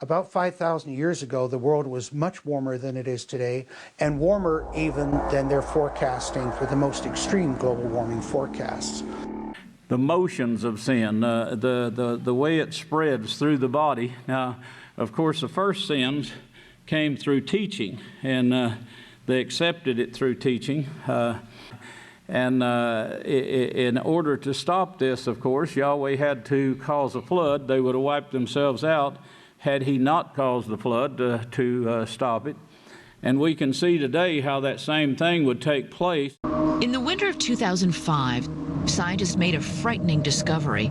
About 5,000 years ago, the world was much warmer than it is today, and warmer even than they're forecasting for the most extreme global warming forecasts. The motions of sin, the way it spreads through the body. Now, of course, the first sins came through teaching, and they accepted it through teaching. In order to stop this, of course, Yahweh had to cause a flood. They would have wiped themselves out had He not caused the flood to stop it. And we can see today how that same thing would take place. In the winter of 2005, scientists made a frightening discovery.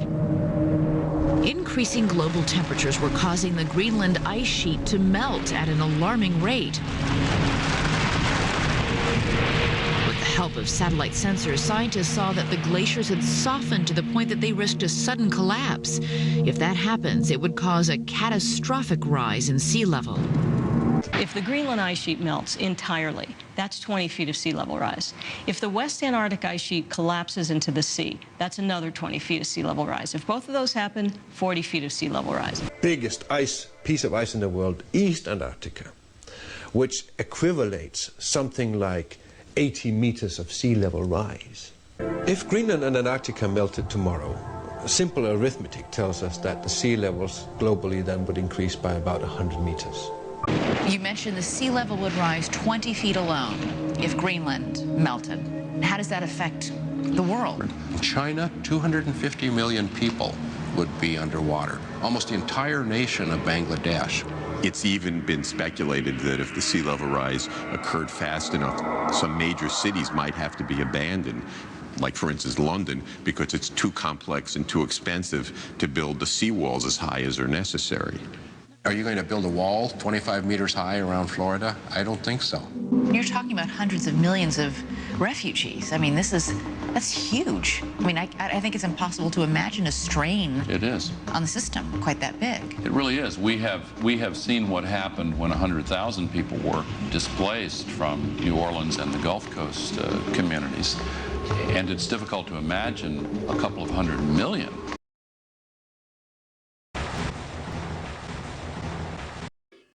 Increasing global temperatures were causing the Greenland ice sheet to melt at an alarming rate. With the help of satellite sensors, scientists saw that the glaciers had softened to the point that they risked a sudden collapse. If that happens, it would cause a catastrophic rise in sea level. If the Greenland ice sheet melts entirely, that's 20 feet of sea level rise. If the West Antarctic ice sheet collapses into the sea, that's another 20 feet of sea level rise. If both of those happen, 40 feet of sea level rise. Biggest piece of ice in the world, East Antarctica, which equivalates something like 80 meters of sea level rise. If Greenland and Antarctica melted tomorrow, simple arithmetic tells us that the sea levels globally then would increase by about 100 meters. You mentioned the sea level would rise 20 feet alone if Greenland melted. How does that affect the world? In China, 250 million people would be underwater, almost the entire nation of Bangladesh. It's even been speculated that if the sea level rise occurred fast enough, some major cities might have to be abandoned, like for instance London, because it's too complex and too expensive to build the seawalls as high as are necessary. Are you going to build a wall 25 meters high around Florida? I don't think so. You're talking about hundreds of millions of refugees. I mean, that's huge. I mean, I think it's impossible to imagine a strain It is. on the system quite that big. It really is. We have seen what happened when 100,000 people were displaced from New Orleans and the Gulf Coast communities. And it's difficult to imagine a couple of 100 million.